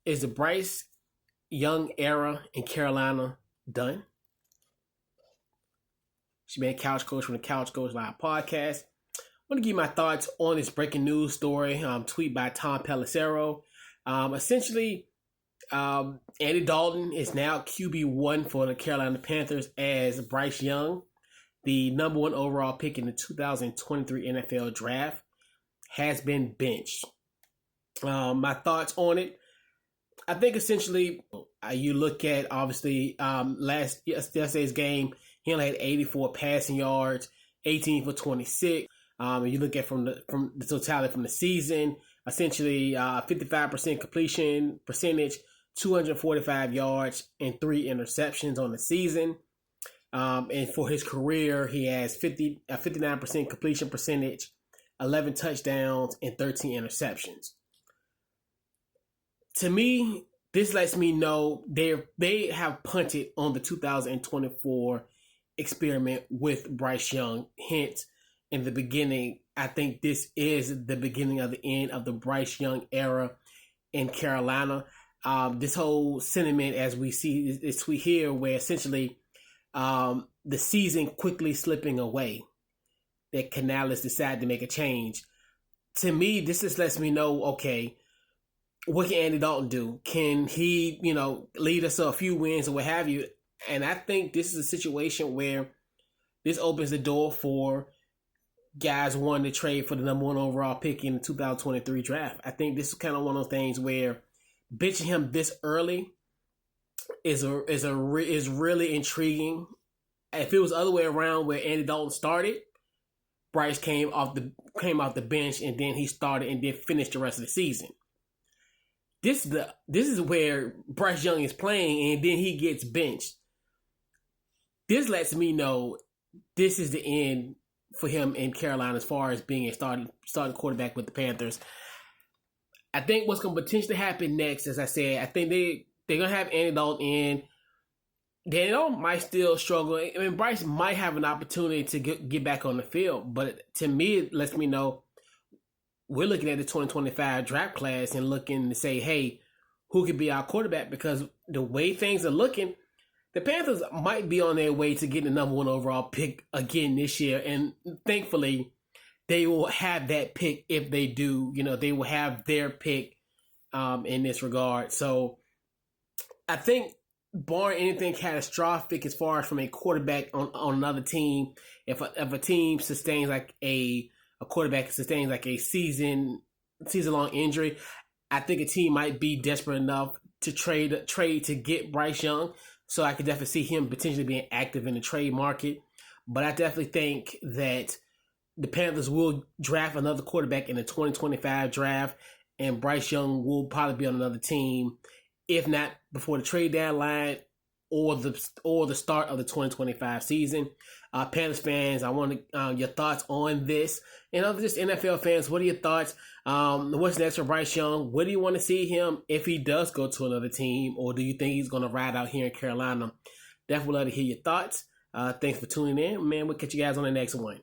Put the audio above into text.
Is the Bryce Young era in Carolina done? She been a couch coach from the Couch Coach Live podcast. I want to give you my thoughts on this breaking news story, tweet by Tom Pelissero. Essentially, Andy Dalton is now QB1 for the Carolina Panthers as Bryce Young, the number 1 overall pick in the 2023 NFL Draft, has been benched. My thoughts on it. I think essentially you look at obviously yesterday's game, he only had 84 passing yards, 18 for 26. You look at from the totality from the season, essentially 55% completion percentage, 245 yards, and 3 interceptions on the season. And for his career, he has 59% completion percentage, 11 touchdowns, and 13 interceptions. To me, this lets me know they have punted on the 2024 experiment with Bryce Young. Hence, in the beginning, I think this is the beginning of the end of the Bryce Young era in Carolina. This whole sentiment, as we see this tweet here, where essentially the season quickly slipping away, that Canales decided to make a change. To me, this just lets me know, okay, what can Andy Dalton do? Can he, lead us to a few wins or what have you? And I think this is a situation where this opens the door for guys wanting to trade for the number 1 overall pick in the 2023 draft. I think this is kind of one of those things where benching him this early is really intriguing. If it was the other way around, where Andy Dalton started, Bryce came off the bench and then he started and then finished the rest of the season. This is where Bryce Young is playing and then he gets benched. This lets me know this is the end for him in Carolina as far as being a starting quarterback with the Panthers. I think what's going to potentially happen next, as I said, I think they're going to have Andy Dalton in. Daniel might still struggle. I mean, Bryce might have an opportunity to get back on the field, but to me, it lets me know we're looking at the 2025 draft class and looking to say, hey, who could be our quarterback? Because the way things are looking, the Panthers might be on their way to getting the number 1 overall pick again this year. And thankfully, they will have that pick if they do. They will have their pick in this regard. So I think barring anything catastrophic as far as from a quarterback on another team, if a team sustains like a quarterback sustains like a season-long injury, I think a team might be desperate enough to trade to get Bryce Young. So I could definitely see him potentially being active in the trade market. But I definitely think that the Panthers will draft another quarterback in the 2025 draft, and Bryce Young will probably be on another team, if not before the trade deadline or the start of the 2025 season. Panthers fans, I want your thoughts on this. And other just NFL fans, what are your thoughts? What's next for Bryce Young? Where do you want to see him if he does go to another team? Or do you think he's going to ride out here in Carolina? Definitely love to hear your thoughts. Thanks for tuning in. Man, we'll catch you guys on the next one.